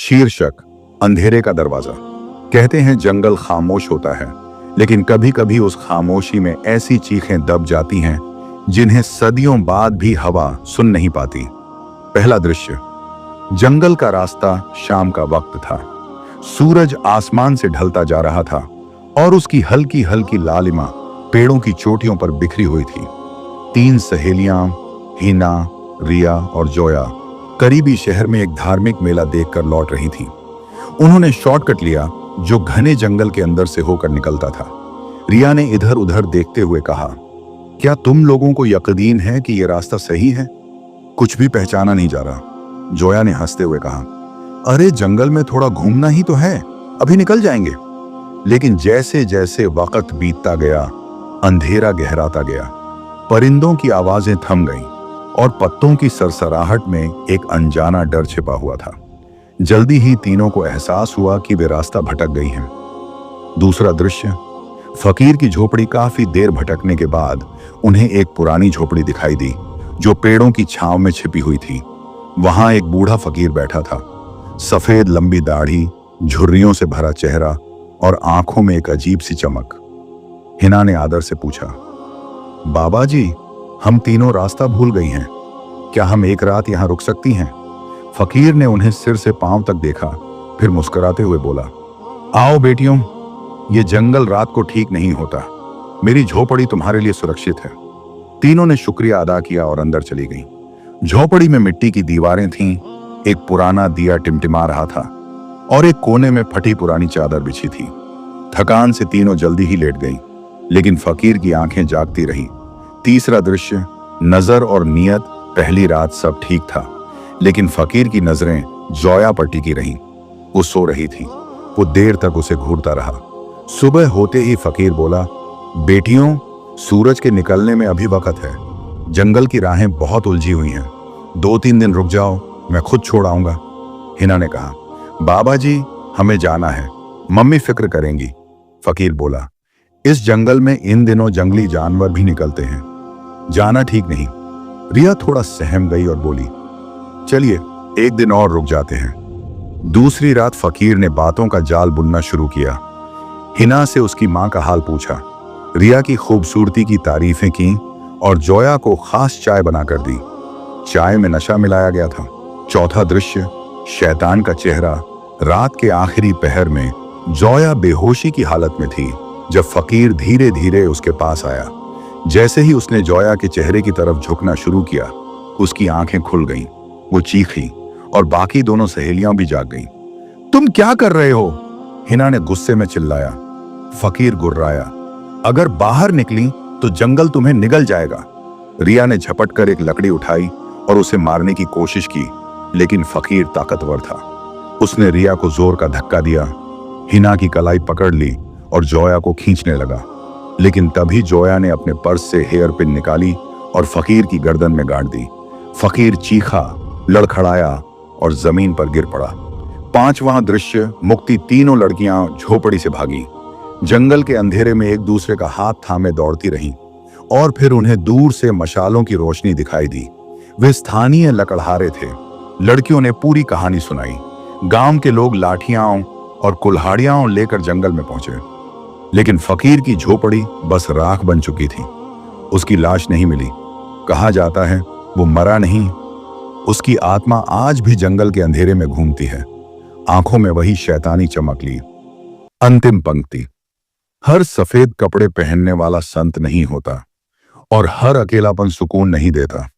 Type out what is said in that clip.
शीर्षक अंधेरे का दरवाजा। कहते हैं जंगल खामोश होता है, लेकिन कभी कभी उस खामोशी में ऐसी चीखें दब जाती हैं जिन्हें सदियों बाद भी हवा सुन नहीं पाती। पहला दृश्य। जंगल का रास्ता शाम का वक्त था। सूरज आसमान से ढलता जा रहा था और उसकी हल्की हल्की लालिमा पेड़ों की चोटियों पर बिखरी हुई थी। तीन सहेलियां, हिना, रिया और जोया करीबी शहर में एक धार्मिक मेला देखकर लौट रही थीं। उन्होंने शॉर्टकट लिया जो घने जंगल के अंदर से होकर निकलता था। रिया ने इधर उधर देखते हुए कहा, क्या तुम लोगों को यकीन है कि यह रास्ता सही है? कुछ भी पहचाना नहीं जा रहा। जोया ने हंसते हुए कहा, अरे जंगल में थोड़ा घूमना ही तो है, अभी निकल जाएंगे। लेकिन जैसे जैसे वक्त बीतता गया, अंधेरा गहराता गया। परिंदों की आवाजें थम गईं और पत्तों की सरसराहट में एक अनजाना डर छिपा हुआ था। जल्दी ही तीनों को एहसास हुआ कि वे रास्ता भटक गई हैं। दूसरा दृश्य। फकीर की झोपड़ी काफी देर भटकने के बाद उन्हें एक पुरानी झोपड़ी दिखाई दी जो पेड़ों की छांव में छिपी हुई थी। वहां एक बूढ़ा फकीर बैठा था। सफेद लंबी दाढ़ी, झुर्रियों से भरा चेहरा और आंखों में एक अजीब सी चमक। हिना ने आदर से पूछा, बाबा जी, हम तीनों रास्ता भूल गई हैं, क्या हम एक रात यहां रुक सकती हैं? फकीर ने उन्हें सिर से पांव तक देखा, फिर मुस्कुराते हुए बोला, आओ बेटियों, ये जंगल रात को ठीक नहीं होता। मेरी झोपड़ी तुम्हारे लिए सुरक्षित है। तीनों ने शुक्रिया अदा किया और अंदर चली गईं। झोपड़ी में मिट्टी की दीवारें थीं, एक पुराना दिया टिमटिमा रहा था और एक कोने में फटी पुरानी चादर बिछी थी। थकान से तीनों जल्दी ही लेट गईं, लेकिन फकीर की आंखें जागती रहीं। तीसरा दृश्य। नजर और नियत। पहली रात सब ठीक था, लेकिन फकीर की नजरें जोया पर टिकी रहीं। वो सो रही थी। वो देर तक उसे घूरता रहा। सुबह होते ही फकीर बोला, बेटियों, सूरज के निकलने में अभी वक्त है। जंगल की राहें बहुत उलझी हुई हैं। 2-3 दिन रुक जाओ, मैं खुद छोड़ आऊंगा। हिना ने कहा, बाबा जी, हमें जाना है, मम्मी फिक्र करेंगी। फकीर बोला, इस जंगल में इन दिनों जंगली जानवर भी निकलते हैं, जाना ठीक नहीं। रिया थोड़ा सहम गई और बोली, चलिए एक दिन और रुक जाते हैं। दूसरी रात फकीर ने बातों का जाल बुनना शुरू किया। हिना से उसकी मां का हाल पूछा, रिया की खूबसूरती की तारीफें की और जोया को खास चाय बनाकर दी। चाय में नशा मिलाया गया था। चौथा दृश्य। शैतान का चेहरा। रात के आखिरी पहर में जोया बेहोशी की हालत में थी जब फकीर धीरे धीरे उसके पास आया। जैसे ही उसने जोया के चेहरे की तरफ झुकना शुरू किया, उसकी आंखें खुल गईं। वो चीखी और बाकी दोनों सहेलियां भी जाग गईं। तुम क्या कर रहे हो? हिना ने गुस्से में चिल्लाया। फकीर गुर्राया, अगर बाहर निकली तो जंगल तुम्हें निगल जाएगा। रिया ने झपट कर एक लकड़ी उठाई और उसे मारने की कोशिश की, लेकिन फकीर ताकतवर था। उसने रिया को जोर का धक्का दिया। हिना की कलाई पकड़ ली और जोया को खींचने लगा, लेकिन तभी जोया ने अपने पर्स से हेयर पिन निकाली और फकीर की गर्दन में गाड़ दी। फकीर चीखा, लड़खड़ाया और जमीन पर गिर पड़ा। पांचवां दृश्य। मुक्ति। तीनों लड़कियां झोपड़ी से भागी। जंगल के अंधेरे में एक दूसरे का हाथ थामे दौड़ती रहीं और फिर उन्हें दूर से मशालों की रोशनी दिखाई दी। वे स्थानीय लकड़हारे थे। लड़कियों ने पूरी कहानी सुनाई। गांव के लोग लाठियां और कुल्हाड़ियां लेकर जंगल में पहुंचे, लेकिन फकीर की झोपड़ी बस राख बन चुकी थी। उसकी लाश नहीं मिली। कहा जाता है वो मरा नहीं, उसकी आत्मा आज भी जंगल के अंधेरे में घूमती है, आंखों में वही शैतानी चमक ली। अंतिम पंक्ति। हर सफेद कपड़े पहनने वाला संत नहीं होता और हर अकेलापन सुकून नहीं देता।